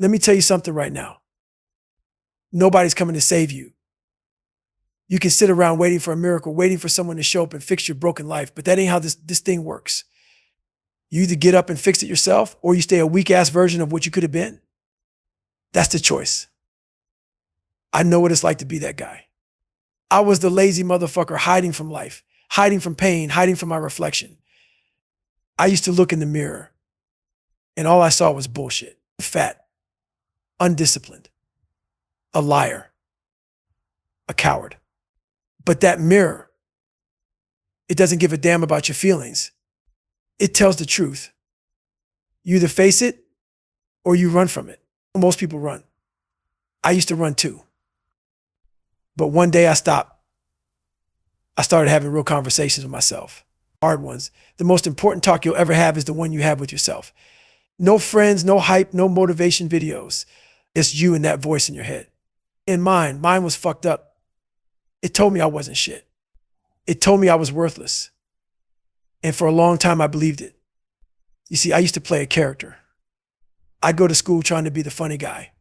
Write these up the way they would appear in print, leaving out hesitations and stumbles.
Let me tell you something right now. Nobody's coming to save you. You can sit around waiting for a miracle, waiting for someone to show up and fix your broken life, but that ain't how this thing works. You either get up and fix it yourself, or you stay a weak-ass version of what you could have been. That's the choice. I know what it's like to be that guy. I was the lazy motherfucker hiding from life, hiding from pain, hiding from my reflection. I used to look in the mirror, and all I saw was bullshit. Fat, undisciplined, a liar, a coward. But that mirror, it doesn't give a damn about your feelings. It tells the truth. You either face it or you run from it. Most people run. I used to run too. But one day I stopped. I started having real conversations with myself. Hard ones. The most important talk you'll ever have is the one you have with yourself. No friends, no hype, no motivation videos. It's you and that voice in your head. And mine was fucked up. It told me I wasn't shit. It told me I was worthless. And for a long time, I believed it. You see, I used to play a character. I'd go to school trying to be the funny guy.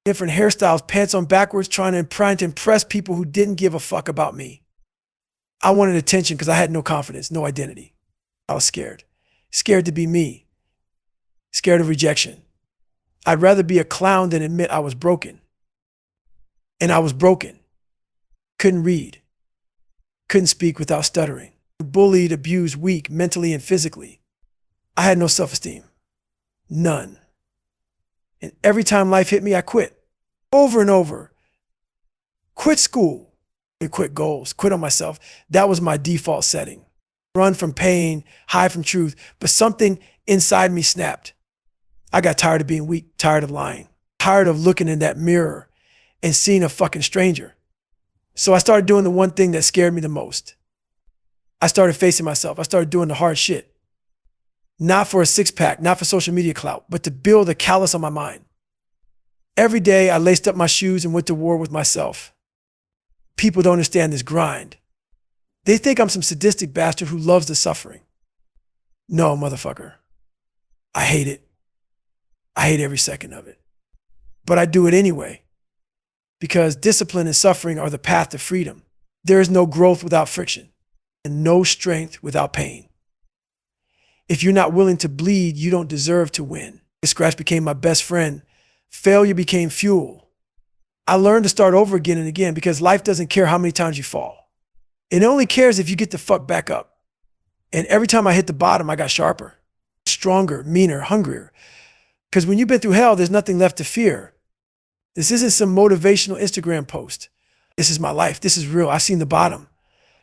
Different hairstyles, pants on backwards, trying to impress people who didn't give a fuck about me. I wanted attention because I had no confidence, no identity. I was scared. Scared to be me. Scared of rejection. I'd rather be a clown than admit I was broken. And I was broken. Couldn't read. Couldn't speak without stuttering. Bullied, abused, weak, mentally and physically. I had no self-esteem. None. And every time life hit me, I quit. Over and over. Quit school. And quit goals. Quit on myself. That was my default setting. Run from pain, hide from truth. But something inside me snapped. I got tired of being weak, tired of lying, tired of looking in that mirror and seeing a fucking stranger. So I started doing the one thing that scared me the most. I started facing myself. I started doing the hard shit. Not for a six-pack, not for social media clout, but to build a callus on my mind. Every day I laced up my shoes and went to war with myself. People don't understand this grind. They think I'm some sadistic bastard who loves the suffering. No, motherfucker. I hate it. I hate every second of it. But I do it anyway. Because discipline and suffering are the path to freedom. There is no growth without friction and no strength without pain. If you're not willing to bleed, you don't deserve to win. Scratch became my best friend. Failure became fuel. I learned to start over again and again because life doesn't care how many times you fall. It only cares if you get the fuck back up. And every time I hit the bottom, I got sharper, stronger, meaner, hungrier. Because when you've been through hell, there's nothing left to fear. This isn't some motivational Instagram post. This is my life. This is real. I've seen the bottom.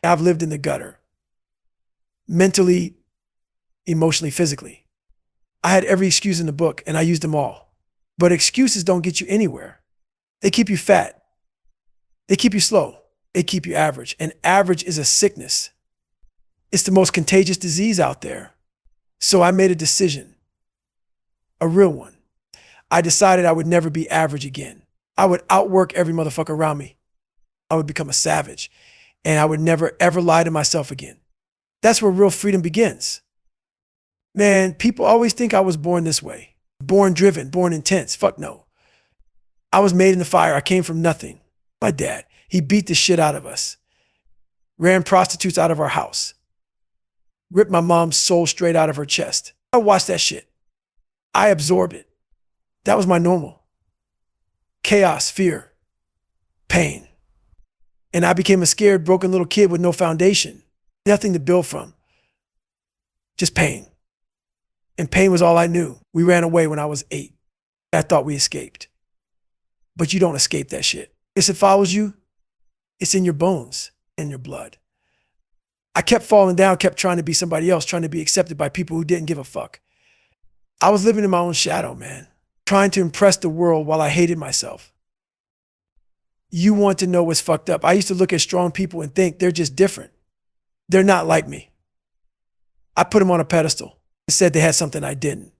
I've lived in the gutter. Mentally, emotionally, physically. I had every excuse in the book and I used them all. But excuses don't get you anywhere. They keep you fat. They keep you slow. They keep you average. And average is a sickness. It's the most contagious disease out there. So I made a decision. A real one. I decided I would never be average again. I would outwork every motherfucker around me. I would become a savage. And I would never, ever lie to myself again. That's where real freedom begins. Man, people always think I was born this way. Born driven, born intense. Fuck no. I was made in the fire. I came from nothing. My dad, he beat the shit out of us. Ran prostitutes out of our house. Ripped my mom's soul straight out of her chest. I watched that shit. I absorbed it. That was my normal. Chaos, fear, pain. And I became a scared, broken little kid with no foundation. Nothing to build from. Just pain. And pain was all I knew. We ran away when I was 8. I thought we escaped. But you don't escape that shit. If it follows you, it's in your bones, in your blood. I kept falling down, kept trying to be somebody else, trying to be accepted by people who didn't give a fuck. I was living in my own shadow, man. Trying to impress the world while I hated myself. You want to know what's fucked up. I used to look at strong people and think they're just different. They're not like me. I put them on a pedestal and said they had something I didn't.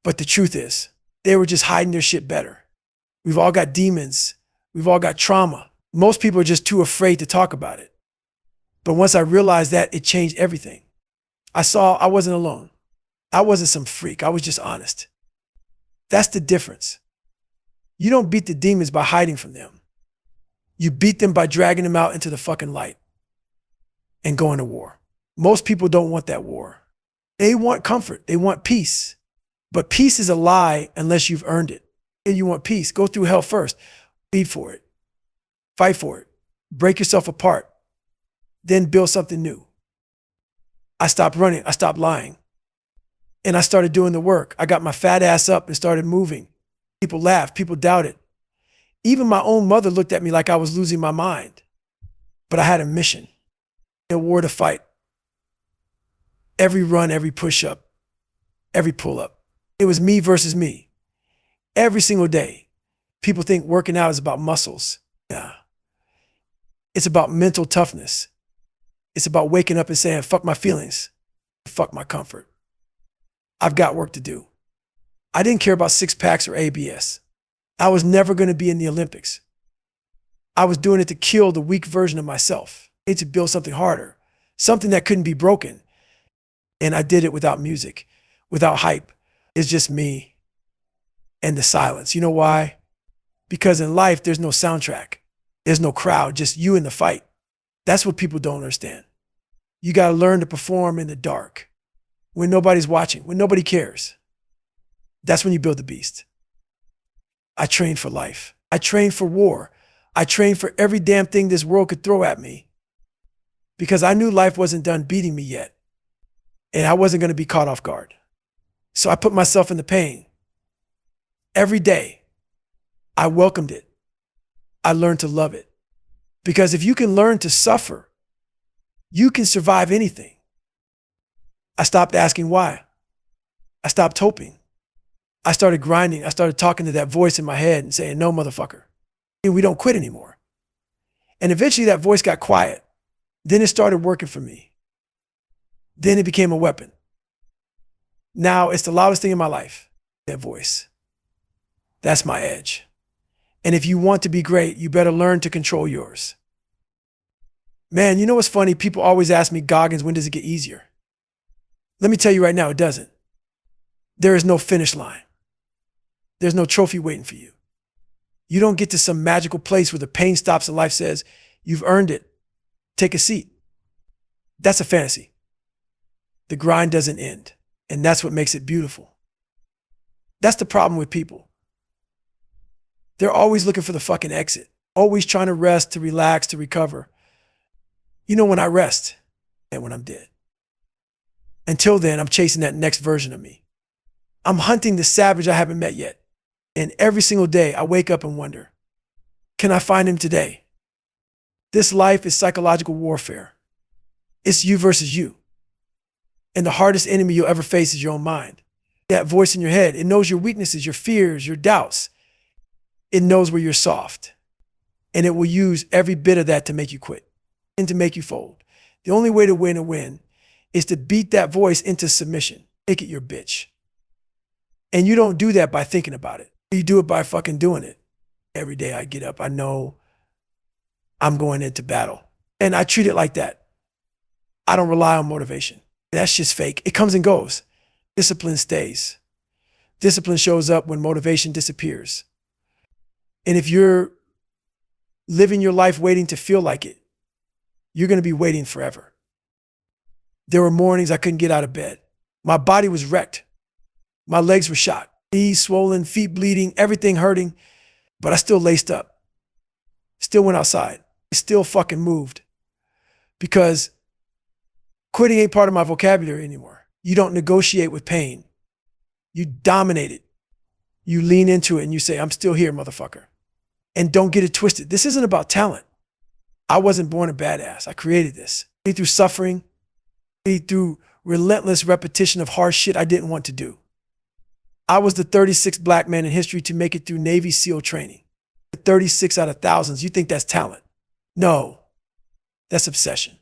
But the truth is, they were just hiding their shit better. We've all got demons. We've all got trauma. Most people are just too afraid to talk about it. But once I realized that, it changed everything. I saw I wasn't alone. I wasn't some freak. I was just honest. That's the difference. You don't beat the demons by hiding from them. You beat them by dragging them out into the fucking light and going to war. Most people don't want that war. They want comfort. They want peace. But peace is a lie unless you've earned it. And you want peace, go through hell first. Bleed for it. Fight for it. Break yourself apart. Then build something new. I stopped running. I stopped lying. And I started doing the work. I got my fat ass up and started moving. People laughed. People doubted. Even my own mother looked at me like I was losing my mind. But I had a mission, a war to fight. Every run, every push-up, every pull-up. It was me versus me. Every single day. People think working out is about muscles. Yeah. It's about mental toughness. It's about waking up and saying, fuck my feelings, fuck my comfort. I've got work to do. I didn't care about six packs or ABS. I was never going to be in the Olympics. I was doing it to kill the weak version of myself. I need to build something harder, something that couldn't be broken. And I did it without music, without hype. It's just me and the silence. You know why? Because in life, there's no soundtrack. There's no crowd, just you in the fight. That's what people don't understand. You got to learn to perform in the dark, when nobody's watching, when nobody cares. That's when you build the beast. I trained for life. I trained for war. I trained for every damn thing this world could throw at me, because I knew life wasn't done beating me yet, and I wasn't going to be caught off guard. So I put myself in the pain. Every day, I welcomed it. I learned to love it. Because if you can learn to suffer, you can survive anything. I stopped asking why. I stopped hoping. I started grinding. I started talking to that voice in my head and saying, no, motherfucker. And we don't quit anymore. And eventually that voice got quiet. Then it started working for me. Then it became a weapon. Now it's the loudest thing in my life, that voice. That's my edge. And if you want to be great, you better learn to control yours. Man, you know what's funny? People always ask me, Goggins, when does it get easier? Let me tell you right now, it doesn't. There is no finish line. There's no trophy waiting for you. You don't get to some magical place where the pain stops and life says, you've earned it. Take a seat. That's a fantasy. The grind doesn't end. And that's what makes it beautiful. That's the problem with people. They're always looking for the fucking exit, always trying to rest, to relax, to recover. You know when I rest and when I'm dead. Until then, I'm chasing that next version of me. I'm hunting the savage I haven't met yet. And every single day I wake up and wonder, can I find him today? This life is psychological warfare. It's you versus you. And the hardest enemy you'll ever face is your own mind. That voice in your head, it knows your weaknesses, your fears, your doubts. It knows where you're soft, and it will use every bit of that to make you quit and to make you fold. The only way to win a win is to beat that voice into submission. Make it your bitch. And you don't do that by thinking about it. You do it by fucking doing it. Every day I get up, I know I'm going into battle, and I treat it like that. I don't rely on motivation. That's just fake. It comes and goes. Discipline stays. Discipline shows up when motivation disappears. And if you're living your life waiting to feel like it, you're going to be waiting forever. There were mornings I couldn't get out of bed. My body was wrecked. My legs were shot. Knees swollen, feet bleeding, everything hurting. But I still laced up. Still went outside. Still fucking moved. Because quitting ain't part of my vocabulary anymore. You don't negotiate with pain. You dominate it. You lean into it and you say, I'm still here, motherfucker. And don't get it twisted. This isn't about talent. I wasn't born a badass. I created this. Through suffering, through relentless repetition of hard shit I didn't want to do. I was the 36th black man in history to make it through Navy SEAL training. 36 out of thousands. You think that's talent? No, that's obsession.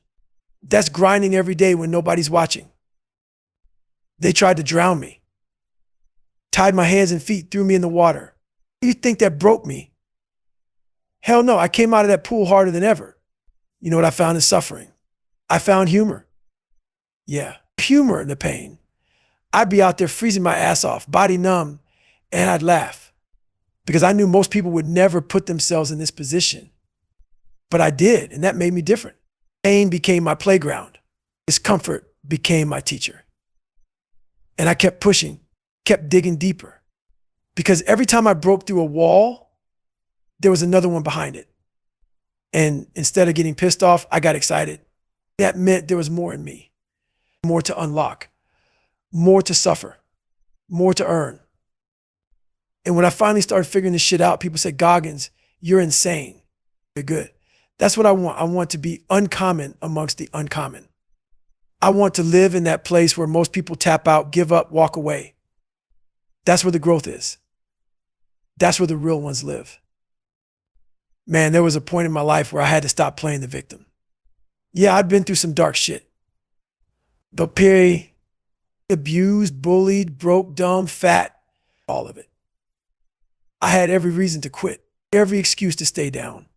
That's grinding every day when nobody's watching. They tried to drown me. Tied my hands and feet, threw me in the water. You think that broke me? Hell no, I came out of that pool harder than ever. You know what I found in suffering? I found humor. Yeah, humor in the pain. I'd be out there freezing my ass off, body numb, and I'd laugh. because I knew most people would never put themselves in this position. But I did, and that made me different. Pain became my playground. Discomfort became my teacher. And I kept pushing, kept digging deeper. Because every time I broke through a wall, there was another one behind it. And instead of getting pissed off, I got excited. That meant there was more in me, more to unlock, more to suffer, more to earn. And when I finally started figuring this shit out, people said, Goggins, you're insane. You're good. That's what I want. I want to be uncommon amongst the uncommon. I want to live in that place where most people tap out, give up, walk away. That's where the growth is. That's where the real ones live. Man, there was a point in my life where I had to stop playing the victim. Yeah, I'd been through some dark shit. But Perry, abused, bullied, broke, dumb, fat, all of it. I had every reason to quit, every excuse to stay down.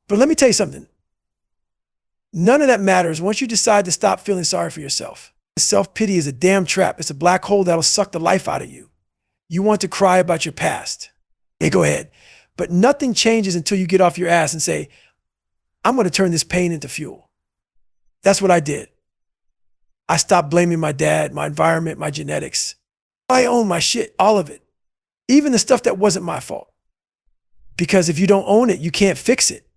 But let me tell you something. None of that matters once you decide to stop feeling sorry for yourself. Self-pity is a damn trap. It's a black hole that'll suck the life out of you. You want to cry about your past. Hey, go ahead. But nothing changes until you get off your ass and say, I'm going to turn this pain into fuel. That's what I did. I stopped blaming my dad, my environment, my genetics. I own my shit, all of it. Even the stuff that wasn't my fault. Because if you don't own it, you can't fix it.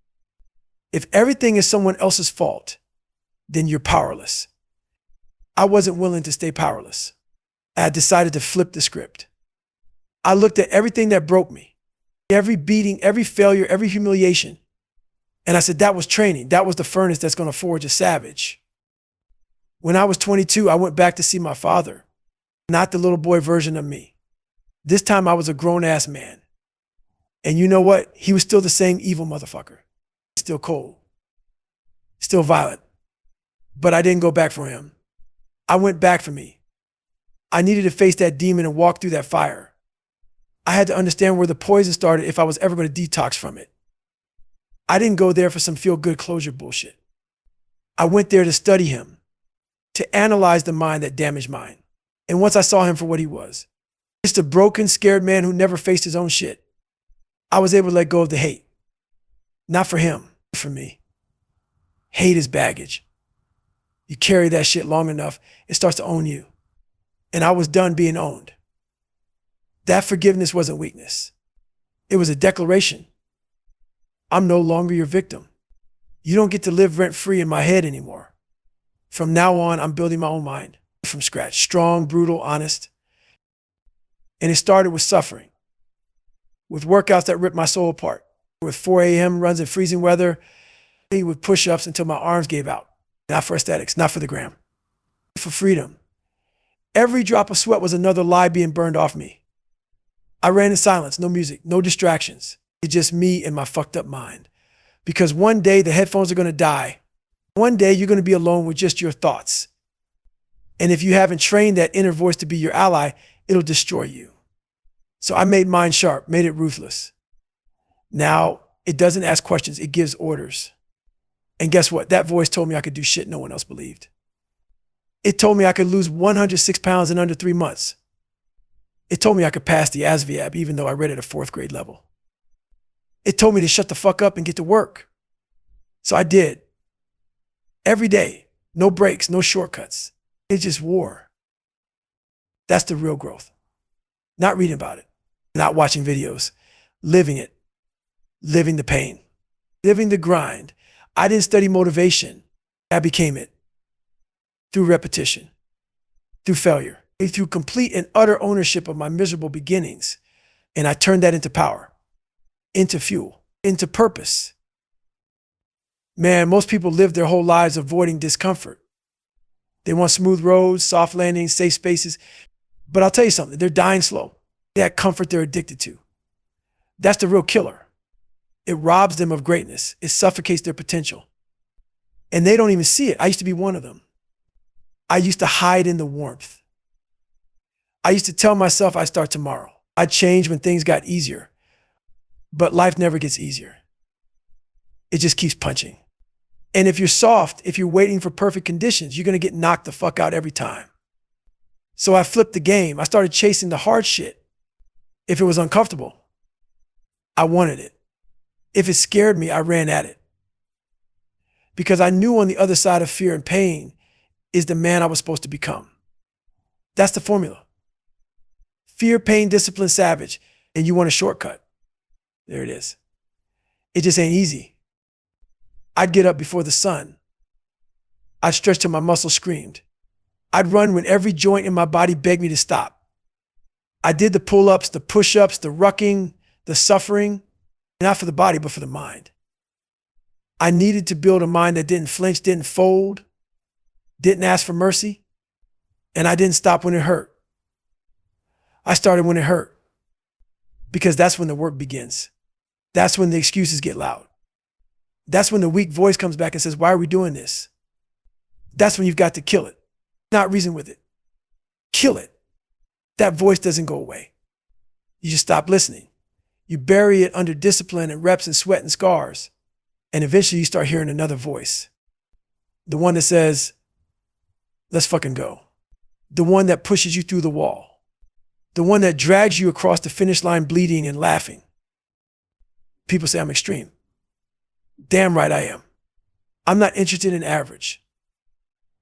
If everything is someone else's fault, then you're powerless. I wasn't willing to stay powerless. I had decided to flip the script. I looked at everything that broke me, every beating, every failure, every humiliation. And I said, that was training. That was the furnace that's going to forge a savage. When I was 22, I went back to see my father, not the little boy version of me. This time I was a grown-ass man. And you know what? He was still the same evil motherfucker. Still cold, still violent. But I didn't go back for him. I went back for me. I needed to face that demon and walk through that fire. I had to understand where the poison started if I was ever going to detox from it. I didn't go there for some feel-good closure bullshit. I went there to study him, to analyze the mind that damaged mine. And once I saw him for what he was, just a broken, scared man who never faced his own shit, I was able to let go of the hate. Not for him, for me. Hate is baggage. You carry that shit long enough, it starts to own you. And I was done being owned. That forgiveness wasn't weakness. It was a declaration. I'm no longer your victim. You don't get to live rent-free in my head anymore. From now on, I'm building my own mind from scratch. Strong, brutal, honest. And it started with suffering, with workouts that ripped my soul apart. With 4 a.m. runs in freezing weather, with push-ups until my arms gave out. Not for aesthetics, not for the gram. For freedom. Every drop of sweat was another lie being burned off me. I ran in silence, no music, no distractions. It's just me and my fucked up mind. Because one day the headphones are going to die. One day you're going to be alone with just your thoughts. And if you haven't trained that inner voice to be your ally, it'll destroy you. So I made mine sharp, made it ruthless. Now, it doesn't ask questions, it gives orders. And guess what? That voice told me I could do shit no one else believed. It told me I could lose 106 pounds in under 3 months. It told me I could pass the ASVAB even though I read at a 4th grade level. It told me to shut the fuck up and get to work. So I did. Every day, no breaks, no shortcuts. It's just war. That's the real growth. Not reading about it, not watching videos, living it. Living the pain, living the grind. I didn't study motivation. I became it through repetition, through failure, through complete and utter ownership of my miserable beginnings. And I turned that into power, into fuel, into purpose. Man, most people live their whole lives avoiding discomfort. They want smooth roads, soft landings, safe spaces. But I'll tell you something, they're dying slow. That comfort they're addicted to. That's the real killer. It robs them of greatness. It suffocates their potential. And they don't even see it. I used to be one of them. I used to hide in the warmth. I used to tell myself I'd start tomorrow. I'd change when things got easier. But life never gets easier. It just keeps punching. And if you're soft, if you're waiting for perfect conditions, you're going to get knocked the fuck out every time. So I flipped the game. I started chasing the hard shit if it was uncomfortable. I wanted it. If it scared me, I ran at it. Because I knew on the other side of fear and pain is the man I was supposed to become. That's the formula. Fear, pain, discipline, savage. And you want a shortcut. There it is. It just ain't easy. I'd get up before the sun. I'd stretch till my muscles screamed. I'd run when every joint in my body begged me to stop. I did the pull-ups, the push-ups, the rucking, the suffering, not for the body, but for the mind. I needed to build a mind that didn't flinch, didn't fold, didn't ask for mercy, and I didn't stop when it hurt. I started when it hurt, because that's when the work begins. That's when the excuses get loud. That's when the weak voice comes back and says, why are we doing this? That's when you've got to kill it, not reason with it. Kill it. That voice doesn't go away. You just stop listening. You bury it under discipline and reps and sweat and scars. And eventually you start hearing another voice. The one that says, let's fucking go. The one that pushes you through the wall. The one that drags you across the finish line bleeding and laughing. People say I'm extreme. Damn right I am. I'm not interested in average.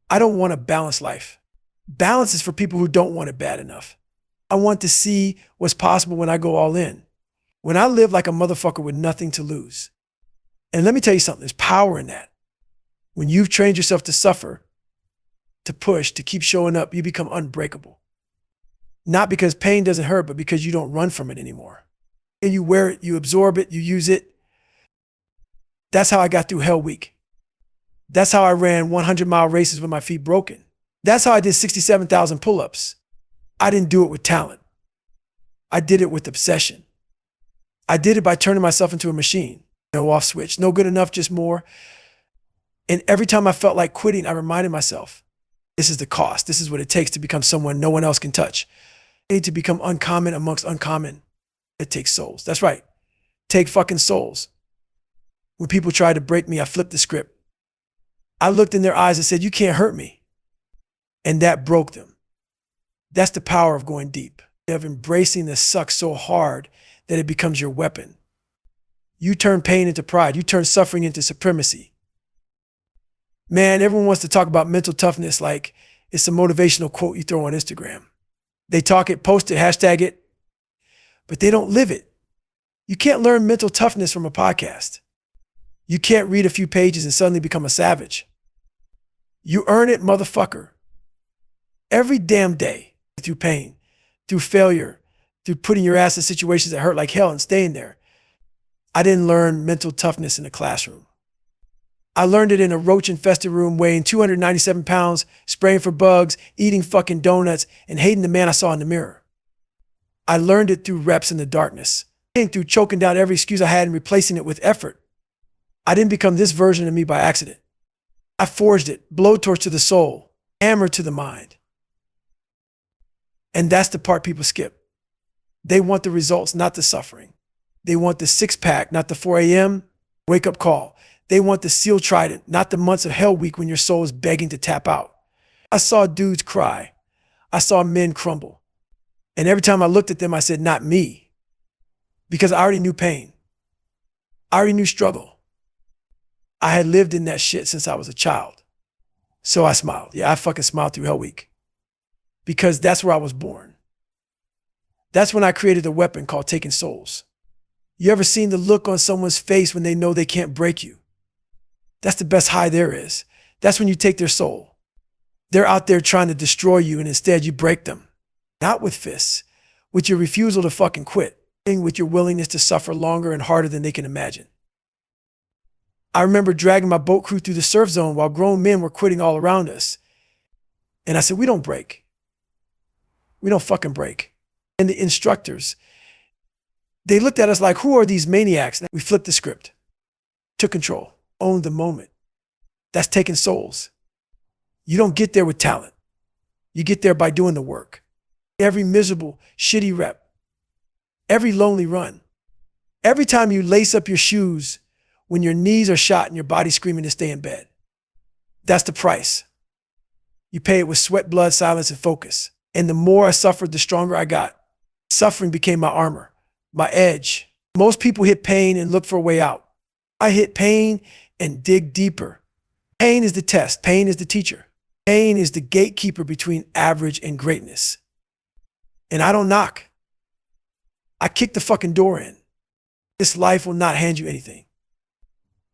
I don't want a balanced life. Balance is for people who don't want it bad enough. I want to see what's possible when I go all in. When I live like a motherfucker with nothing to lose. And let me tell you something, there's power in that. When you've trained yourself to suffer, to push, to keep showing up, you become unbreakable. Not because pain doesn't hurt, but because you don't run from it anymore. And you wear it, you absorb it, you use it. That's how I got through Hell Week. That's how I ran 100-mile races with my feet broken. That's how I did 67,000 pull-ups. I didn't do it with talent. I did it with obsession. I did it by turning myself into a machine. No off switch, no good enough, just more. And every time I felt like quitting, I reminded myself, this is the cost. This is what it takes to become someone no one else can touch. I need to become uncommon amongst uncommon. It takes souls. That's right. Take fucking souls. When people tried to break me, I flipped the script. I looked in their eyes and said, you can't hurt me. And that broke them. That's the power of going deep, of embracing the suck so hard that it becomes your weapon. You turn pain into pride. You turn suffering into supremacy. Man, everyone wants to talk about mental toughness like it's a motivational quote you throw on Instagram. They talk it, post it, hashtag it, but they don't live it. You can't learn mental toughness from a podcast. You can't read a few pages and suddenly become a savage. You earn it, motherfucker. Every damn day, through pain, through failure, through putting your ass in situations that hurt like hell and staying there. I didn't learn mental toughness in a classroom. I learned it in a roach-infested room weighing 297 pounds, spraying for bugs, eating fucking donuts, and hating the man I saw in the mirror. I learned it through reps in the darkness, through choking down every excuse I had and replacing it with effort. I didn't become this version of me by accident. I forged it, blowtorch to the soul, hammer to the mind. And that's the part people skip. They want the results, not the suffering. They want the six-pack, not the 4 a.m. wake-up call. They want the SEAL trident, not the months of Hell Week when your soul is begging to tap out. I saw dudes cry. I saw men crumble. And every time I looked at them, I said, not me. Because I already knew pain. I already knew struggle. I had lived in that shit since I was a child. So I smiled. Yeah, I fucking smiled through Hell Week. Because that's where I was born. That's when I created a weapon called taking souls. You ever seen the look on someone's face when they know they can't break you? That's the best high there is. That's when you take their soul. They're out there trying to destroy you and instead you break them. Not with fists, with your refusal to fucking quit, with your willingness to suffer longer and harder than they can imagine. I remember dragging my boat crew through the surf zone while grown men were quitting all around us. And I said, we don't break. We don't fucking break. And the instructors, they looked at us like, who are these maniacs? We flipped the script, took control, owned the moment. That's taking souls. You don't get there with talent. You get there by doing the work. Every miserable, shitty rep, every lonely run, every time you lace up your shoes when your knees are shot and your body screaming to stay in bed. That's the price. You pay it with sweat, blood, silence, and focus. And the more I suffered, the stronger I got. Suffering became my armor, my edge. Most people hit pain and look for a way out. I hit pain and dig deeper. Pain is the test. Pain is the teacher. Pain is the gatekeeper between average and greatness. And I don't knock. I kick the fucking door in. This life will not hand you anything.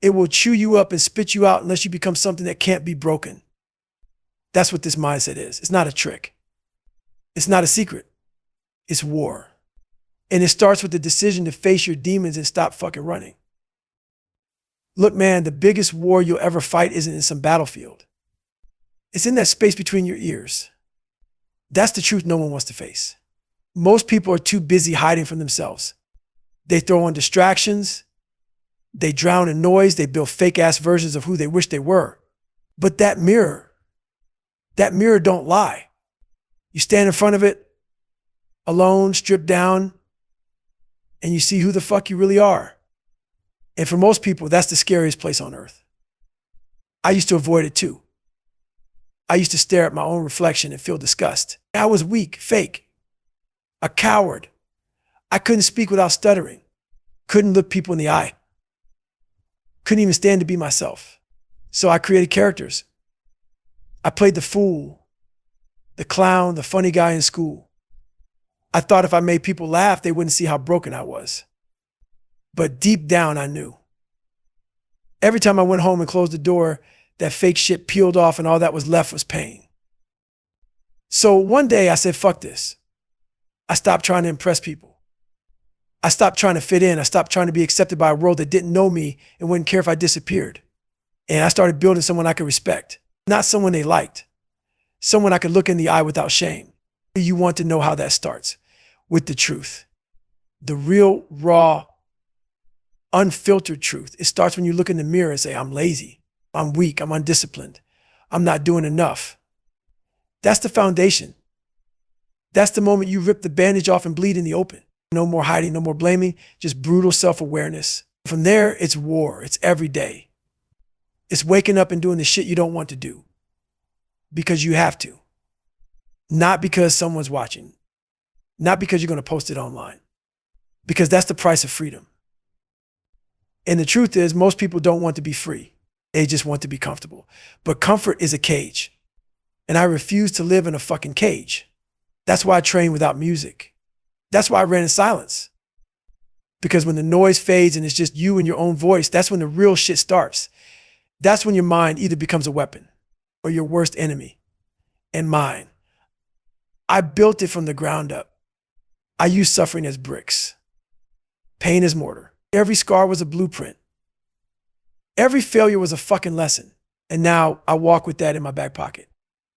It will chew you up and spit you out unless you become something that can't be broken. That's what this mindset is. It's not a trick. It's not a secret. It's war. And it starts with the decision to face your demons and stop fucking running. Look, man, the biggest war you'll ever fight isn't in some battlefield. It's in that space between your ears. That's the truth no one wants to face. Most people are too busy hiding from themselves. They throw on distractions. They drown in noise. They build fake-ass versions of who they wish they were. But that mirror don't lie. You stand in front of it, alone, stripped down, and you see who the fuck you really are. And for most people, that's the scariest place on earth. I used to avoid it too. I used to stare at my own reflection and feel disgust. I was weak, fake, a coward. I couldn't speak without stuttering, couldn't look people in the eye, couldn't even stand to be myself. So I created characters. I played the fool, the clown, the funny guy in school. I thought if I made people laugh, they wouldn't see how broken I was. But deep down, I knew. Every time I went home and closed the door, that fake shit peeled off and all that was left was pain. So one day I said, fuck this. I stopped trying to impress people. I stopped trying to fit in. I stopped trying to be accepted by a world that didn't know me and wouldn't care if I disappeared. And I started building someone I could respect, not someone they liked, someone I could look in the eye without shame. You want to know how that starts? With the truth. The real, raw, unfiltered truth. It starts when you look in the mirror and say, I'm lazy, I'm weak, I'm undisciplined, I'm not doing enough. That's the foundation. That's the moment you rip the bandage off and bleed in the open. No more hiding, no more blaming, just brutal self-awareness. From there, it's war. It's every day. It's waking up and doing the shit you don't want to do because you have to. Not because someone's watching. Not because you're going to post it online. Because that's the price of freedom. And the truth is, most people don't want to be free. They just want to be comfortable. But comfort is a cage. And I refuse to live in a fucking cage. That's why I train without music. That's why I ran in silence. Because when the noise fades and it's just you and your own voice, that's when the real shit starts. That's when your mind either becomes a weapon or your worst enemy. And mine. I built it from the ground up. I used suffering as bricks. Pain as mortar. Every scar was a blueprint. Every failure was a fucking lesson. And now I walk with that in my back pocket.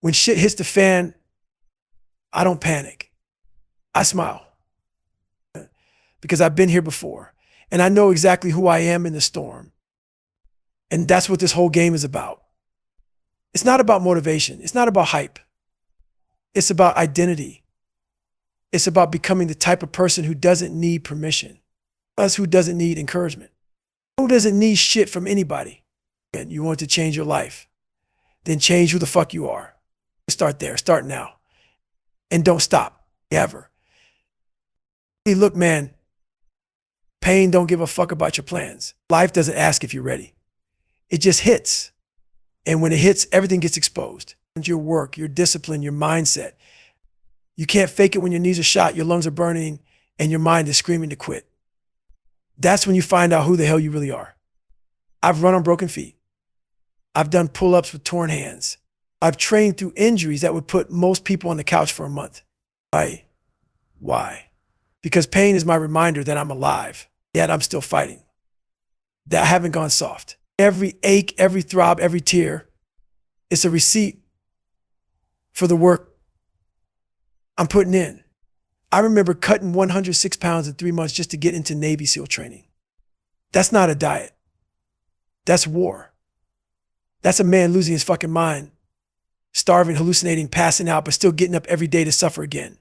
When shit hits the fan, I don't panic. I smile. Because I've been here before. And I know exactly who I am in the storm. And that's what this whole game is about. It's not about motivation. It's not about hype. It's about identity. It's about becoming the type of person who doesn't need permission. Us who doesn't need encouragement. Who doesn't need shit from anybody. And you want to change your life. Then change who the fuck you are. Start there. Start now. And don't stop. Ever. Hey, look, man. Pain don't give a fuck about your plans. Life doesn't ask if you're ready. It just hits. And when it hits, everything gets exposed. Your work, your discipline, your mindset. You can't fake it when your knees are shot, your lungs are burning, and your mind is screaming to quit. That's when you find out who the hell you really are. I've run on broken feet. I've done pull-ups with torn hands. I've trained through injuries that would put most people on the couch for a month. Why? Why? Because pain is my reminder that I'm alive, yet I'm still fighting. That I haven't gone soft. Every ache, every throb, every tear, it's a receipt for the work I'm putting in. I remember cutting 106 pounds in 3 months just to get into Navy SEAL training. That's not a diet. That's war. That's a man losing his fucking mind, starving, hallucinating, passing out, but still getting up every day to suffer again.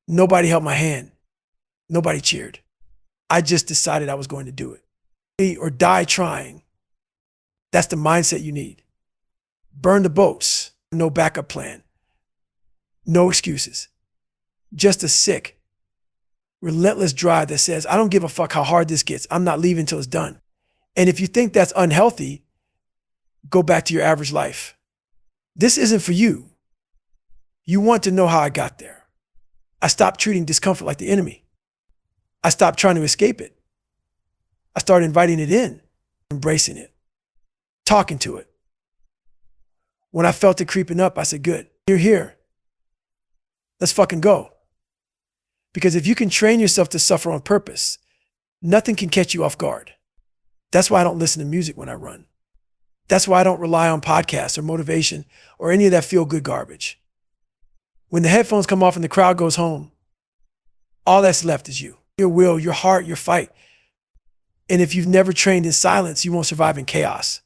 Nobody held my hand. Nobody cheered. I just decided I was going to do it. Eat or die trying. That's the mindset you need. Burn the boats. No backup plan. No excuses. Just a sick, relentless drive that says, I don't give a fuck how hard this gets. I'm not leaving until it's done. And if you think that's unhealthy, go back to your average life. This isn't for you. You want to know how I got there. I stopped treating discomfort like the enemy. I stopped trying to escape it. I started inviting it in, embracing it, talking to it. When I felt it creeping up, I said, good, you're here. Let's fucking go. Because if you can train yourself to suffer on purpose, nothing can catch you off guard. That's why I don't listen to music when I run. That's why I don't rely on podcasts or motivation or any of that feel-good garbage. When the headphones come off and the crowd goes home, all that's left is you, your will, your heart, your fight. And if you've never trained in silence, you won't survive in chaos.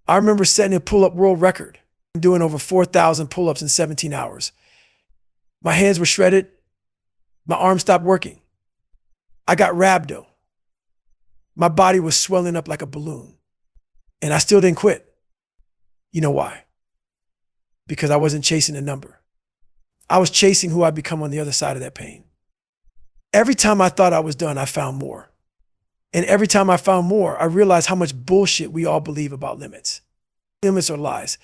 I remember setting a pull-up world record, doing over 4,000 pull-ups in 17 hours. My hands were shredded. My arms stopped working. I got rhabdo. My body was swelling up like a balloon. And I still didn't quit. You know why? Because I wasn't chasing a number. I was chasing who I'd become on the other side of that pain. Every time I thought I was done, I found more. And every time I found more, I realized how much bullshit we all believe about limits. Limits are lies.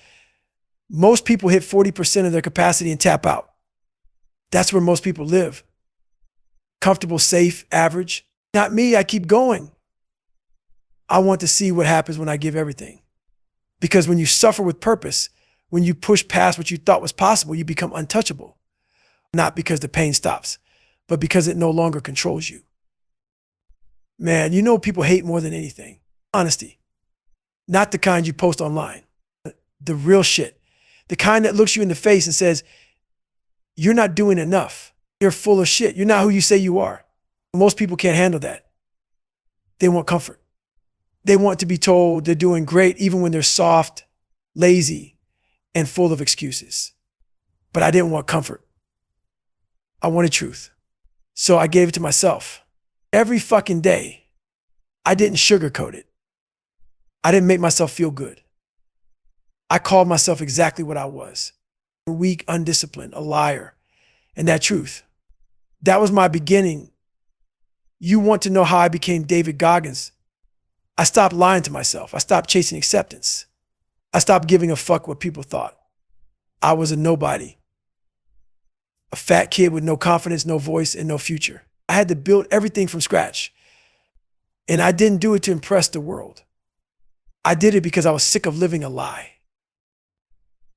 Most people hit 40% of their capacity and tap out. That's where most people live. Comfortable, safe, average. Not me, I keep going. I want to see what happens when I give everything. Because when you suffer with purpose, when you push past what you thought was possible, you become untouchable. Not because the pain stops, but because it no longer controls you. Man, you know people hate more than anything. Honesty. Not the kind you post online. The real shit. The kind that looks you in the face and says, you're not doing enough. You're full of shit. You're not who you say you are. Most people can't handle that. They want comfort. They want to be told they're doing great even when they're soft, lazy, and full of excuses. But I didn't want comfort. I wanted truth. So I gave it to myself. Every fucking day, I didn't sugarcoat it. I didn't make myself feel good. I called myself exactly what I was. Weak, undisciplined, a liar. And that truth. That was my beginning. You want to know how I became David Goggins? I stopped lying to myself. I stopped chasing acceptance. I stopped giving a fuck what people thought. I was a nobody. A fat kid with no confidence, no voice, and no future. I had to build everything from scratch. And I didn't do it to impress the world. I did it because I was sick of living a lie.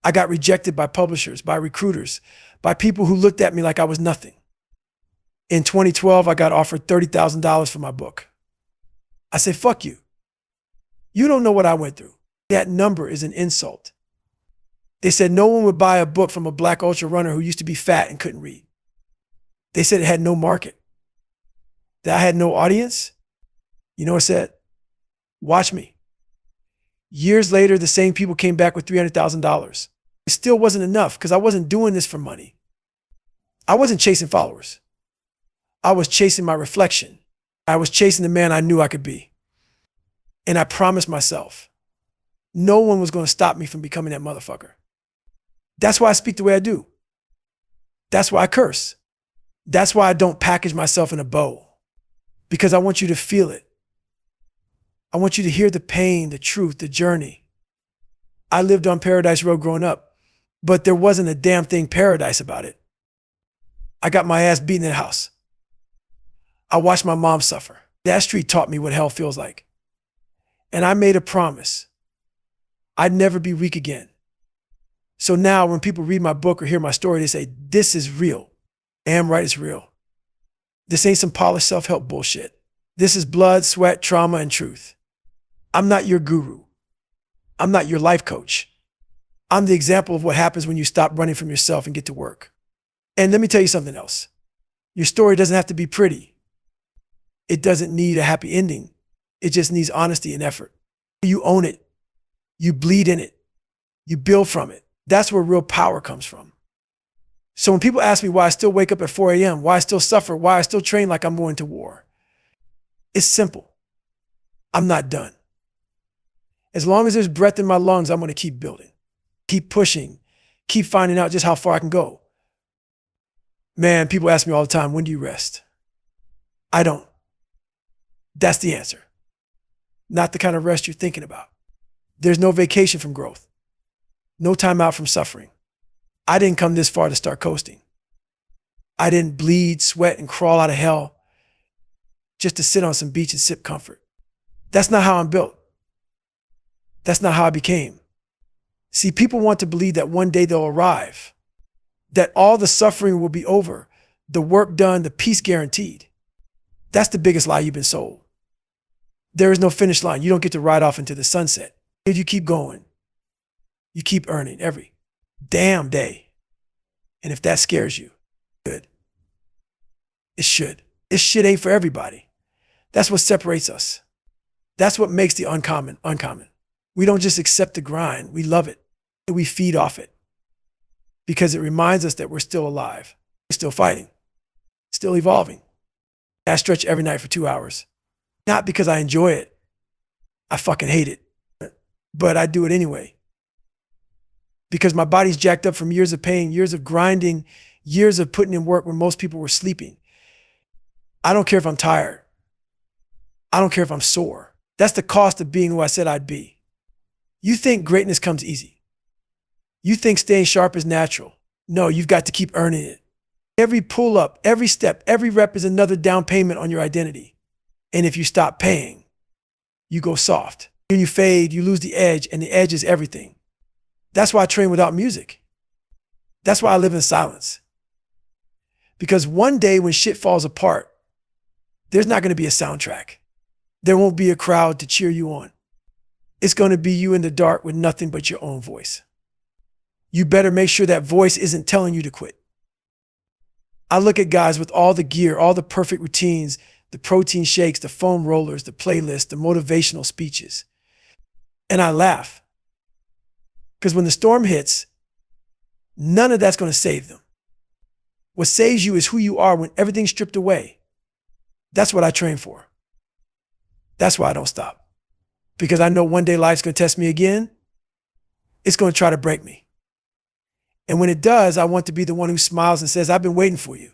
I got rejected by publishers, by recruiters, by people who looked at me like I was nothing. In 2012, I got offered $30,000 for my book. I said, fuck you. You don't know what I went through. That number is an insult. They said no one would buy a book from a black ultra runner who used to be fat and couldn't read. They said it had no market, that I had no audience. You know what I said? Watch me. Years later, the same people came back with $300,000. It still wasn't enough because I wasn't doing this for money. I wasn't chasing followers. I was chasing my reflection. I was chasing the man I knew I could be. And I promised myself, no one was going to stop me from becoming that motherfucker. That's why I speak the way I do. That's why I curse. That's why I don't package myself in a bow. Because I want you to feel it. I want you to hear the pain, the truth, the journey. I lived on Paradise Road growing up, but there wasn't a damn thing paradise about it. I got my ass beaten in the house. I watched my mom suffer. That street taught me what hell feels like. And I made a promise. I'd never be weak again. So now when people read my book or hear my story, they say, this is real. Am right, it's real. This ain't some polished self-help bullshit. This is blood, sweat, trauma, and truth. I'm not your guru. I'm not your life coach. I'm the example of what happens when you stop running from yourself and get to work. And let me tell you something else. Your story doesn't have to be pretty. It doesn't need a happy ending. It just needs honesty and effort. You own it. You bleed in it. You build from it. That's where real power comes from. So when people ask me why I still wake up at 4 a.m., why I still suffer, why I still train like I'm going to war, it's simple. I'm not done. As long as there's breath in my lungs, I'm going to keep building, keep pushing, keep finding out just how far I can go. Man, people ask me all the time, when do you rest? I don't. That's the answer. Not the kind of rest you're thinking about. There's no vacation from growth. No time out from suffering. I didn't come this far to start coasting. I didn't bleed, sweat, and crawl out of hell just to sit on some beach and sip comfort. That's not how I'm built. That's not how I became. See, people want to believe that one day they'll arrive, that all the suffering will be over, the work done, the peace guaranteed. That's the biggest lie you've been sold. There is no finish line. You don't get to ride off into the sunset. You keep going. You keep earning every damn day. And if that scares you, good. It should. This shit ain't for everybody. That's what separates us. That's what makes the uncommon uncommon. We don't just accept the grind. We love it. And we feed off it because it reminds us that we're still alive. We're still fighting, still evolving. I stretch every night for 2 hours, not because I enjoy it. I fucking hate it, but I do it anyway because my body's jacked up from years of pain, years of grinding, years of putting in work when most people were sleeping. I don't care if I'm tired. I don't care if I'm sore. That's the cost of being who I said I'd be. You think greatness comes easy. You think staying sharp is natural. No, you've got to keep earning it. Every pull up, every step, every rep is another down payment on your identity. And if you stop paying, you go soft. You fade, you lose the edge, and the edge is everything. That's why I train without music. That's why I live in silence. Because one day when shit falls apart, there's not going to be a soundtrack. There won't be a crowd to cheer you on. It's going to be you in the dark with nothing but your own voice. You better make sure that voice isn't telling you to quit. I look at guys with all the gear, all the perfect routines, the protein shakes, the foam rollers, the playlists, the motivational speeches, and I laugh. Because when the storm hits, none of that's going to save them. What saves you is who you are when everything's stripped away. That's what I train for. That's why I don't stop. Because I know one day life's going to test me again. It's going to try to break me. And when it does, I want to be the one who smiles and says, I've been waiting for you.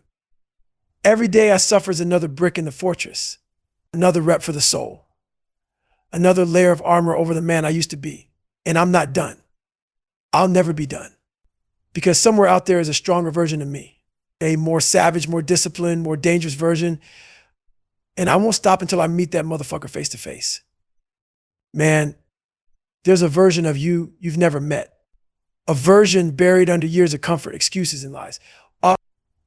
Every day I suffer is another brick in the fortress, another rep for the soul, another layer of armor over the man I used to be. And I'm not done. I'll never be done. Because somewhere out there is a stronger version of me, a more savage, more disciplined, more dangerous version. And I won't stop until I meet that motherfucker face to face. Man, there's a version of you you've never met. A version buried under years of comfort, excuses, and lies.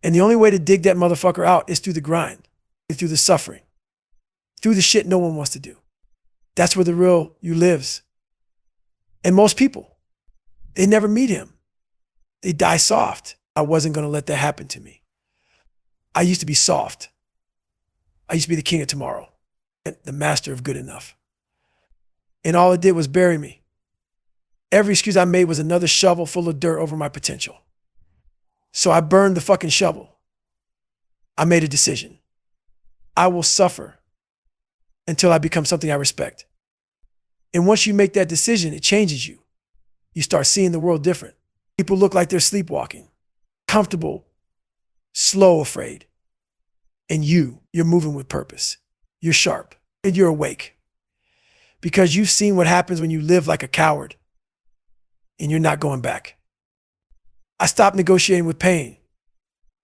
And the only way to dig that motherfucker out is through the grind, through the suffering, through the shit no one wants to do. That's where the real you lives. And most people, they never meet him. They die soft. I wasn't going to let that happen to me. I used to be soft. I used to be the king of tomorrow, the master of good enough. And all it did was bury me. Every excuse I made was another shovel full of dirt over my potential. So I burned the fucking shovel. I made a decision. I will suffer until I become something I respect. And once you make that decision, it changes you. You start seeing the world different. People look like they're sleepwalking, comfortable, slow, afraid. And you're moving with purpose. You're sharp and you're awake. Because you've seen what happens when you live like a coward and you're not going back. I stopped negotiating with pain.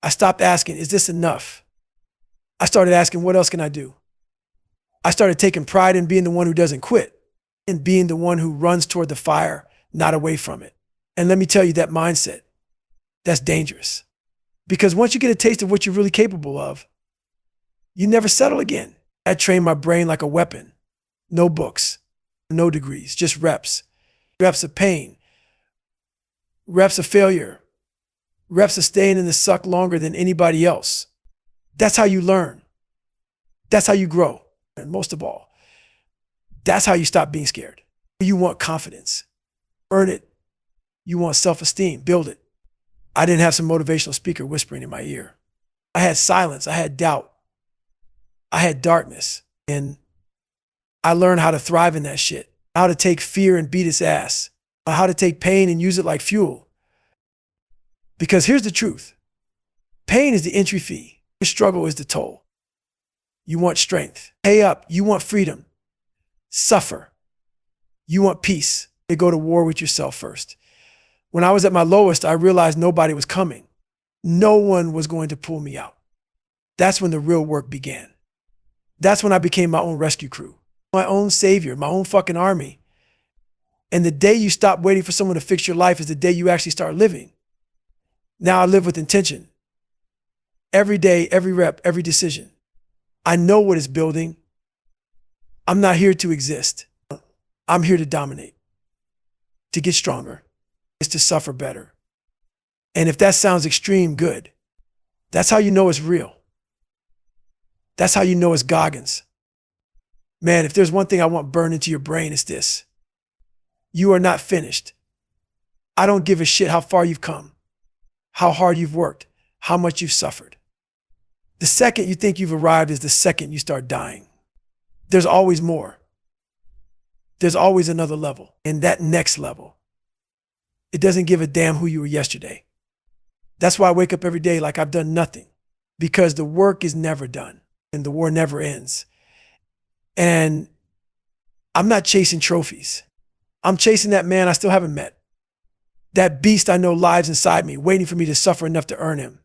I stopped asking, is this enough? I started asking, what else can I do? I started taking pride in being the one who doesn't quit and being the one who runs toward the fire, not away from it. And let me tell you, that mindset, that's dangerous. Because once you get a taste of what you're really capable of, you never settle again. I trained my brain like a weapon. No books, no degrees, just reps. Reps of pain, reps of failure, reps of staying in the suck longer than anybody else. That's how you learn. That's how you grow. And most of all, that's how you stop being scared. You want confidence. Earn it. You want self-esteem. Build it. I didn't have some motivational speaker whispering in my ear. I had silence. I had doubt. I had darkness. And I learned how to thrive in that shit, how to take fear and beat its ass, how to take pain and use it like fuel. Because here's the truth. Pain is the entry fee. Your struggle is the toll. You want strength. Pay up. You want freedom. Suffer. You want peace. You go to war with yourself first. When I was at my lowest, I realized nobody was coming. No one was going to pull me out. That's when the real work began. That's when I became my own rescue crew, my own savior, my own fucking army. And the day you stop waiting for someone to fix your life is the day you actually start living. Now I live with intention. Every day, every rep, every decision. I know what it's building. I'm not here to exist. I'm here to dominate, to get stronger, is to suffer better. And if that sounds extreme, good. That's how you know it's real. That's how you know it's Goggins. Man, if there's one thing I want burned into your brain, it's this. You are not finished. I don't give a shit how far you've come, how hard you've worked, how much you've suffered. The second you think you've arrived is the second you start dying. There's always more. There's always another level, and that next level. It doesn't give a damn who you were yesterday. That's why I wake up every day like I've done nothing, because the work is never done and the war never ends. And I'm not chasing trophies. I'm chasing that man I still haven't met. That beast I know lives inside me, waiting for me to suffer enough to earn him.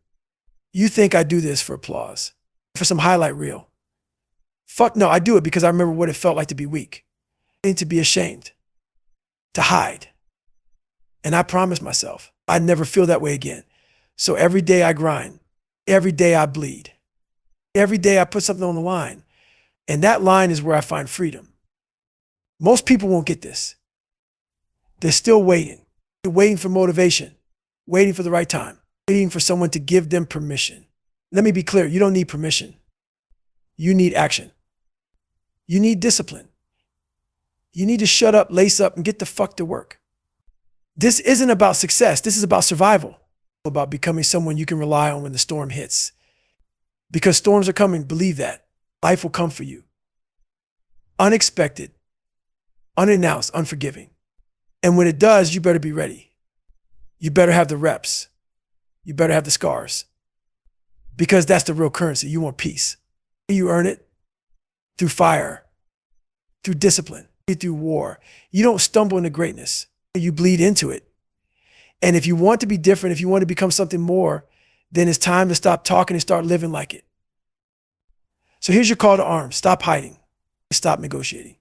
You think I do this for applause, for some highlight reel? Fuck no, I do it because I remember what it felt like to be weak, to be ashamed, to hide. And I promised myself I'd never feel that way again. So every day I grind, every day I bleed, every day I put something on the line. And that line is where I find freedom. Most people won't get this. They're still waiting. They're waiting for motivation, waiting for the right time, waiting for someone to give them permission. Let me be clear, you don't need permission. You need action. You need discipline. You need to shut up, lace up, and get the fuck to work. This isn't about success. This is about survival, about becoming someone you can rely on when the storm hits. Because storms are coming, believe that. Life will come for you. Unexpected, unannounced, unforgiving. And when it does, you better be ready. You better have the reps. You better have the scars. Because that's the real currency. You want peace. You earn it through fire, through discipline, through war. You don't stumble into greatness. You bleed into it. And if you want to be different, if you want to become something more, then it's time to stop talking and start living like it. So here's your call to arms. Stop hiding. Stop negotiating.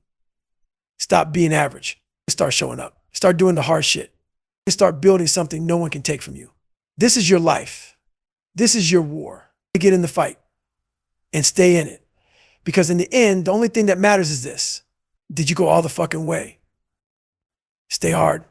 Stop being average. Start showing up. Start doing the hard shit. Start building something no one can take from you. This is your life. This is your war. Get in the fight and stay in it. Because in the end, the only thing that matters is this. Did you go all the fucking way? Stay hard.